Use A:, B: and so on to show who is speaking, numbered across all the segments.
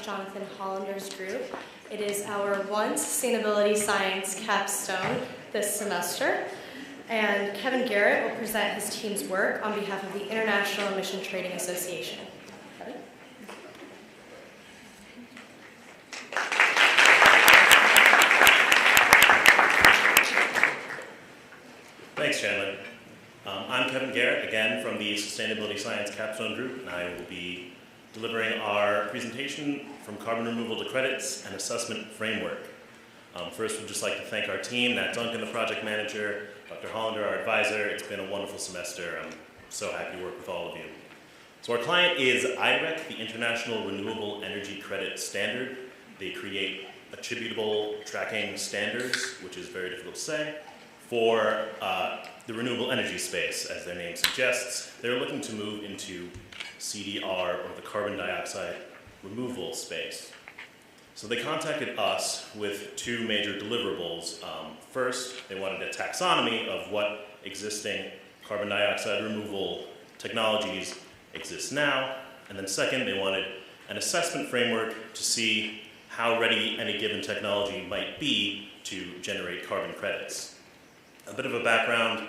A: Jonathan Hollander's group. It is our one sustainability science capstone this semester. And Kevin Garrett will present his team's work on behalf of the International Emission Trading Association. Kevin?
B: Thanks, Chandler. I'm Kevin Garrett, again from the Sustainability Science Capstone Group, and I will be delivering our presentation from carbon removal to credits and assessment framework. First, we'd just like to thank our team, Nat Duncan, the project manager, Dr. Hollander, our advisor. It's been a wonderful semester. I'm so happy to work with all of you. So our client is IREC, the International Renewable Energy Credit Standard. They create attributable tracking standards, which is very difficult to say, for the renewable energy space, as their name suggests. They're looking to move into CDR, or the carbon dioxide removal space. So they contacted us with two major deliverables. First, they wanted a taxonomy of what existing carbon dioxide removal technologies exist now. And then second, they wanted an assessment framework to see how ready any given technology might be to generate carbon credits. A bit of a background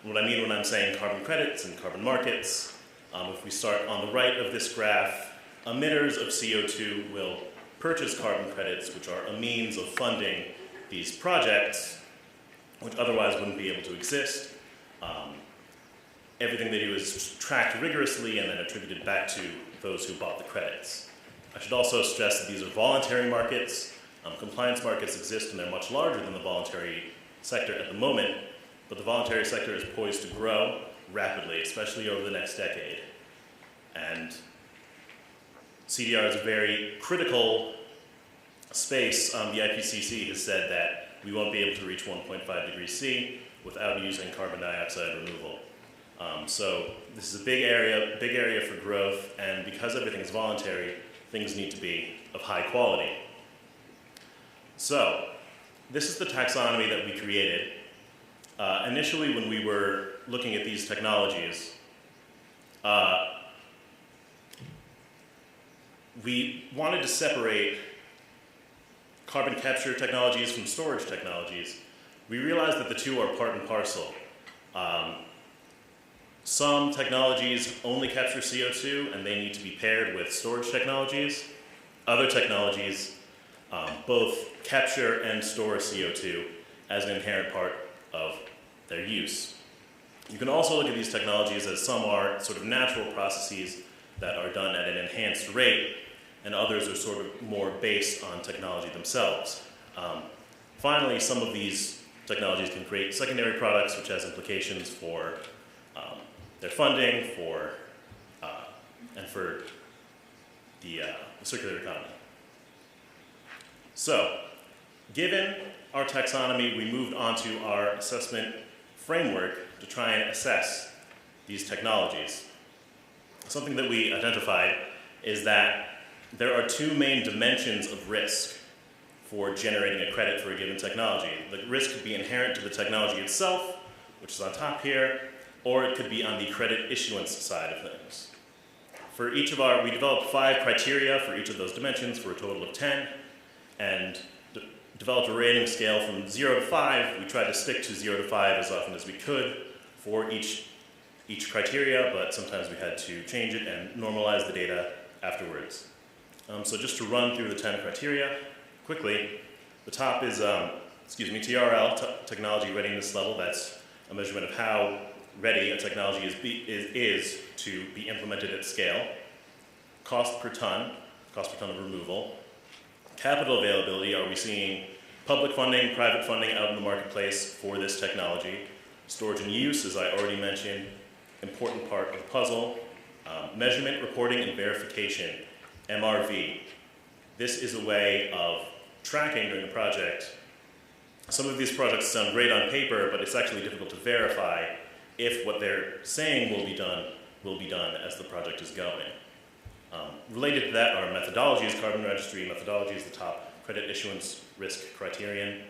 B: on what I mean when I'm saying carbon credits and carbon markets. If we start on the right of this graph, emitters of CO2 will purchase carbon credits, which are a means of funding these projects, which otherwise wouldn't be able to exist. Everything they do is tracked rigorously and then attributed back to those who bought the credits. I should also stress that these are voluntary markets. Compliance markets exist and they're much larger than the voluntary sector at the moment, but the voluntary sector is poised to grow rapidly, especially over the next decade. And CDR is a very critical space. The IPCC has said that we won't be able to reach 1.5 degrees C without using carbon dioxide removal. So this is a big area for growth, and because everything is voluntary, things need to be of high quality. So this is the taxonomy that we created. Initially, when we were looking at these technologies, we wanted to separate carbon capture technologies from storage technologies. We realized that the two are part and parcel. Some technologies only capture CO2 and they need to be paired with storage technologies. Other technologies both capture and store CO2 as an inherent part of their use. You can also look at these technologies as some are sort of natural processes that are done at an enhanced rate, and others are sort of more based on technology themselves. Finally, some of these technologies can create secondary products, which has implications for their funding, and for the circular economy. So, given our taxonomy, we moved on to our assessment framework to try and assess these technologies. Something that we identified is that there are two main dimensions of risk for generating a credit for a given technology. The risk could be inherent to the technology itself, which is on top here, or it could be on the credit issuance side of things. For each of we developed 5 criteria for each of those dimensions for a total of 10, and developed a rating scale from 0 to 5. We tried to stick to 0 to 5 as often as we could for each criteria, but sometimes we had to change it and normalize the data afterwards. So just to run through the 10 criteria quickly, the top is TRL, Technology Readiness Level. That's a measurement of how ready a technology is to be implemented at scale. Cost per ton of removal. Capital availability, are we seeing public funding, private funding out in the marketplace for this technology? Storage and use, as I already mentioned, important part of the puzzle. Measurement, reporting, and verification, MRV. This is a way of tracking during the project. Some of these projects sound great on paper, but it's actually difficult to verify if what they're saying will be done as the project is going. Related to that are methodologies. Carbon registry methodology is the top credit issuance risk criterion.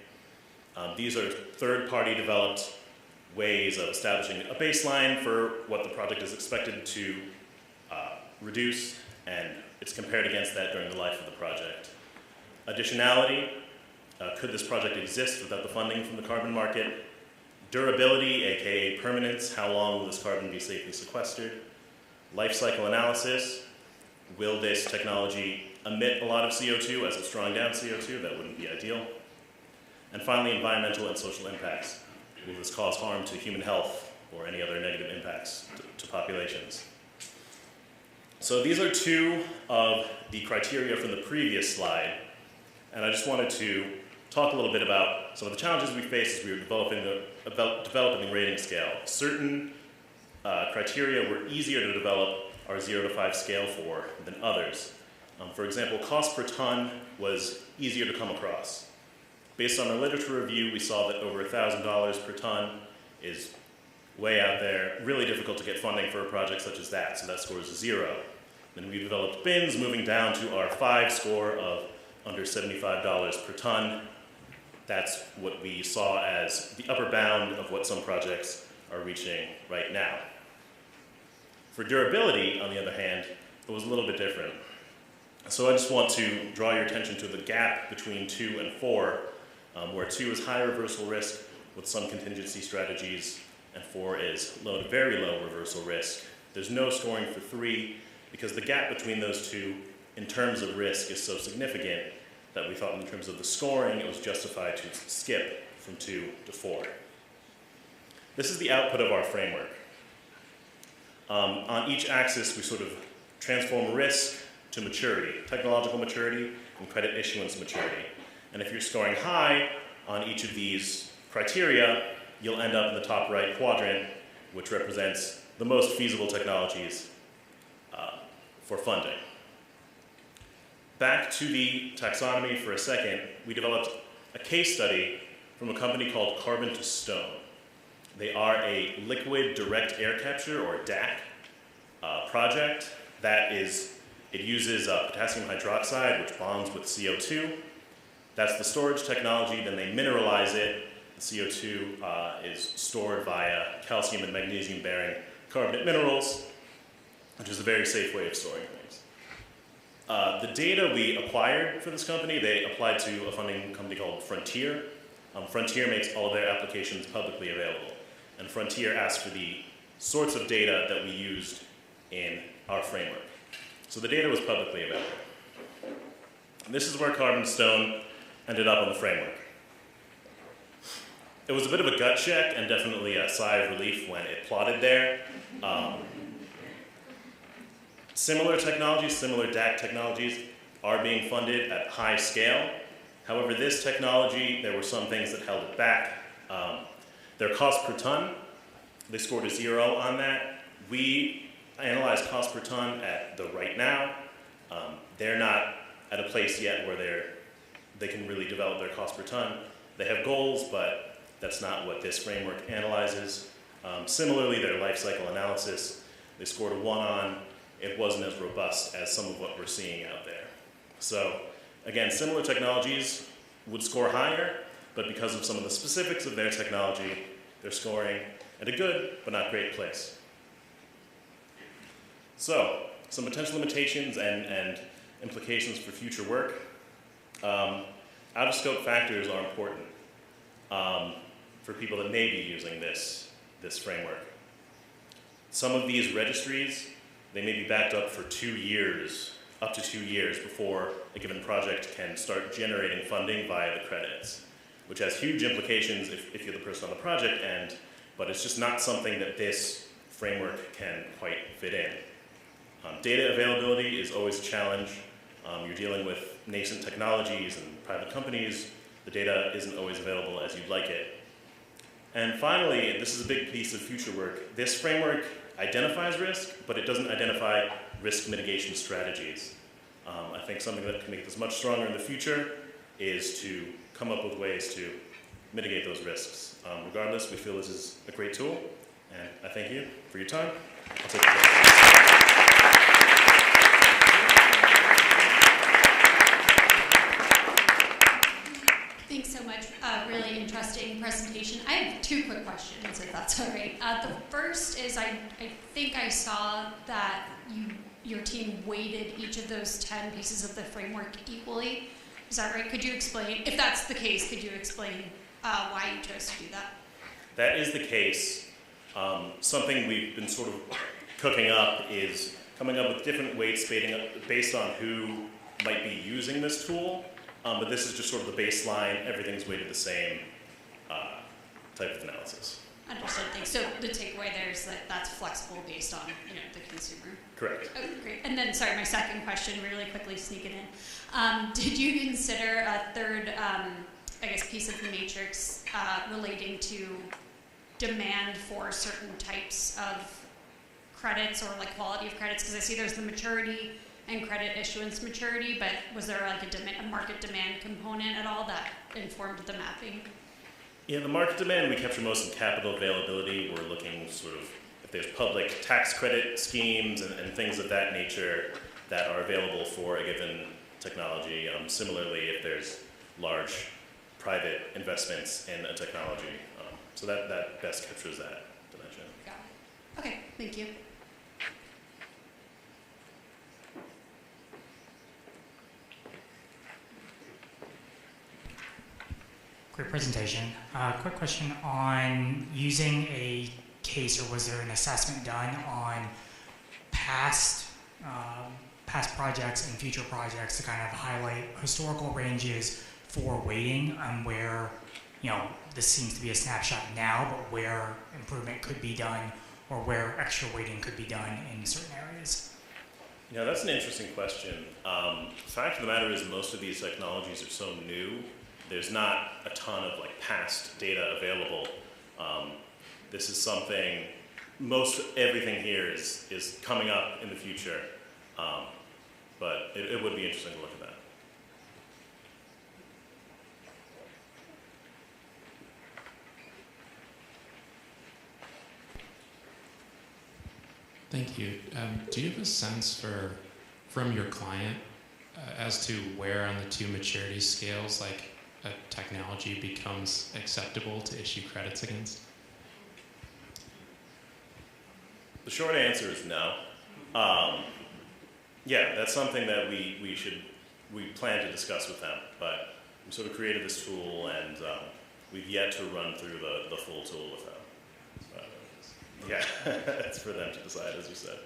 B: These are third-party developed ways of establishing a baseline for what the project is expected to reduce and it's compared against that during the life of the project. Additionality, could this project exist without the funding from the carbon market? Durability, aka permanence, how long will this carbon be safely sequestered? Life cycle analysis, will this technology emit a lot of CO2 as it's drawing down CO2? That wouldn't be ideal. And finally, environmental and social impacts. Will this cause harm to human health or any other negative impacts to populations? So these are two of the criteria from the previous slide, and I just wanted to talk a little bit about some of the challenges we faced as we were developing the rating scale. Certain criteria were easier to develop our 0 to 5 scale for than others. For example, cost per ton was easier to come across. Based on our literature review, we saw that over $1,000 per ton is way out there, really difficult to get funding for a project such as that, so that score is 0. Then we developed bins, moving down to our 5 score of under $75 per ton. That's what we saw as the upper bound of what some projects are reaching right now. For durability, on the other hand, it was a little bit different. So I just want to draw your attention to the gap between 2 and 4, where 2 is high reversal risk with some contingency strategies, and 4 is low to very low reversal risk. There's no scoring for 3 because the gap between those two in terms of risk is so significant that we thought in terms of the scoring it was justified to skip from 2 to 4. This is the output of our framework. On each axis we sort of transform risk to maturity, technological maturity and credit issuance maturity. And if you're scoring high on each of these criteria, you'll end up in the top right quadrant, which represents the most feasible technologies for funding. Back to the taxonomy for a second, we developed a case study from a company called Carbon to Stone. They are a liquid direct air capture, or DAC, project that it uses potassium hydroxide, which bonds with CO2. That's the storage technology, then they mineralize it. The CO2 is stored via calcium and magnesium bearing carbonate minerals, which is a very safe way of storing things. The data we acquired for this company, they applied to a funding company called Frontier. Frontier makes all of their applications publicly available. And Frontier asked for the sorts of data that we used in our framework. So the data was publicly available. And this is where Carbon Stone ended up on the framework. It was a bit of a gut check and definitely a sigh of relief when it plotted there. Similar technologies, similar DAC technologies are being funded at high scale. However, this technology, there were some things that held it back. Their cost per ton, they scored a 0 on that. We analyzed cost per ton at the right now. They're not at a place yet where they can really develop their cost per ton. They have goals, but that's not what this framework analyzes. Similarly, their life cycle analysis, they scored a 1 on. It wasn't as robust as some of what we're seeing out there. So again, similar technologies would score higher, but because of some of the specifics of their technology, they're scoring at a good but not great place. So some potential limitations and implications for future work. Out-of-scope factors are important for people that may be using this framework. Some of these registries, they may be backed up for 2 years, up to 2 years before a given project can start generating funding via the credits, which has huge implications if you're the person on the project end, but it's just not something that this framework can quite fit in. Data availability is always a challenge. You're dealing with nascent technologies and private companies. The data isn't always available as you'd like it. And finally, this is a big piece of future work. This framework identifies risk, but it doesn't identify risk mitigation strategies. I think something that can make this much stronger in the future is to come up with ways to mitigate those risks. Regardless, we feel this is a great tool, and I thank you for your time. I'll take your questions.
C: Thanks so much. Really interesting presentation. I have 2 quick questions, if that's all right. The first is I think I saw that you your team weighted each of those 10 pieces of the framework equally. Is that right? Could you explain, if that's the case, could you explain why you chose to do that?
B: That is the case. Something we've been sort of cooking up is coming up with different weights based on who might be using this tool. But this is just sort of the baseline. Everything's weighted the same type of analysis.
C: Understood. Thanks. So the takeaway there is that that's flexible based on the consumer.
B: Correct.
C: Oh, great. And then, sorry, my second question, really quickly sneak it in. Did you consider a third, piece of the matrix relating to demand for certain types of credits or like quality of credits? Because I see there's the maturity and credit issuance maturity, but was there like a market demand component at all that informed the mapping?
B: Yeah, the market demand, we capture most in capital availability. We're looking sort of if there's public tax credit schemes and things of that nature that are available for a given technology. Similarly, if there's large private investments in a technology. So that best captures that dimension.
C: Got it. Okay, thank you.
D: Great presentation. Quick question on using a case, or was there an assessment done on past projects and future projects to kind of highlight historical ranges for weighting and where, this seems to be a snapshot now, but where improvement could be done or where extra weighting could be done in certain areas?
B: Yeah, that's an interesting question. The fact of the matter is most of these technologies are so new. There's not a ton of past data available. This is something, everything here is coming up in the future, but it would be interesting to look at that.
E: Thank you. Do you have a sense from your client as to where on the two maturity scales a technology becomes acceptable to issue credits against?
B: The short answer is no. Yeah, that's something that we plan to discuss with them, but we sort of created this tool and we've yet to run through the full tool with them. Yeah, it's for them to decide, as you said.